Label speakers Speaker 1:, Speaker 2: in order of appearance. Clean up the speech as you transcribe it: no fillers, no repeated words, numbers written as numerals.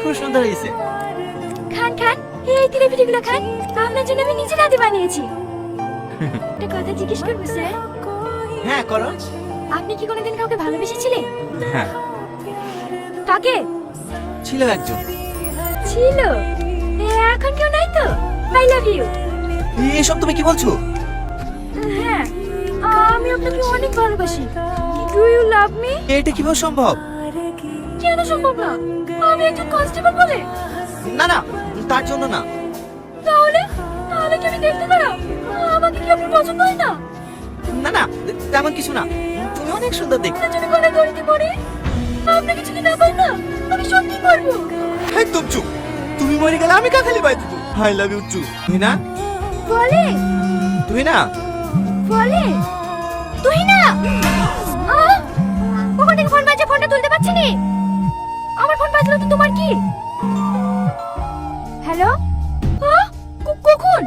Speaker 1: খুব সুন্দর হয়েছে।
Speaker 2: খান খান, এই তিলে পিঠেগুলো খান, আপনার জন্য আমি নিজে রাতে বানিয়েছি। একটা কথা জিজ্ঞেস করবো স্যার?
Speaker 1: হ্যাঁ করো।
Speaker 2: আপনি কি কোনোদিন কাউকে ভালোবেসেছিলেন?
Speaker 1: হ্যাঁ
Speaker 2: কাকে?
Speaker 1: ছিল একজন।
Speaker 2: ছিল? এখন কেউ নাই তো? I love you.
Speaker 1: এসব তুমি কি বলছো?
Speaker 2: হ্যাঁ, আমি আপনাকে অনেক ভালোবাসি। Do you love me?
Speaker 1: এটা কিভাবে সম্ভব?
Speaker 2: কেন সম্ভব না? আমি একজন কনস্টেবল বলে।
Speaker 1: না না, তার জন্য না।
Speaker 2: তাহলে তাহলে কি আমি দেখতে খারাপ? আমাকে কি আপনি পছন্দ হয় না?
Speaker 1: না না, তেমন কিছু না। তুমি অনেক সুন্দর দেখতে।
Speaker 2: আপনার জন্য গলায় দড়িতে পড়ে আপনাকে যদি না পাই না, আমি সত্যি করবো।
Speaker 1: একদম চুপ। তুমি মরে গেলে আমি কাকালি বাই দেবো। I love you too. তুই না?
Speaker 2: বলে
Speaker 1: তুই না?
Speaker 2: বলে তুই না? কখন থেকে ফোন বাজছে, ফোনটা তুলতে পারছি নি। আমার ফোন বাজলো তো তোমার কি? হ্যালো? কখন?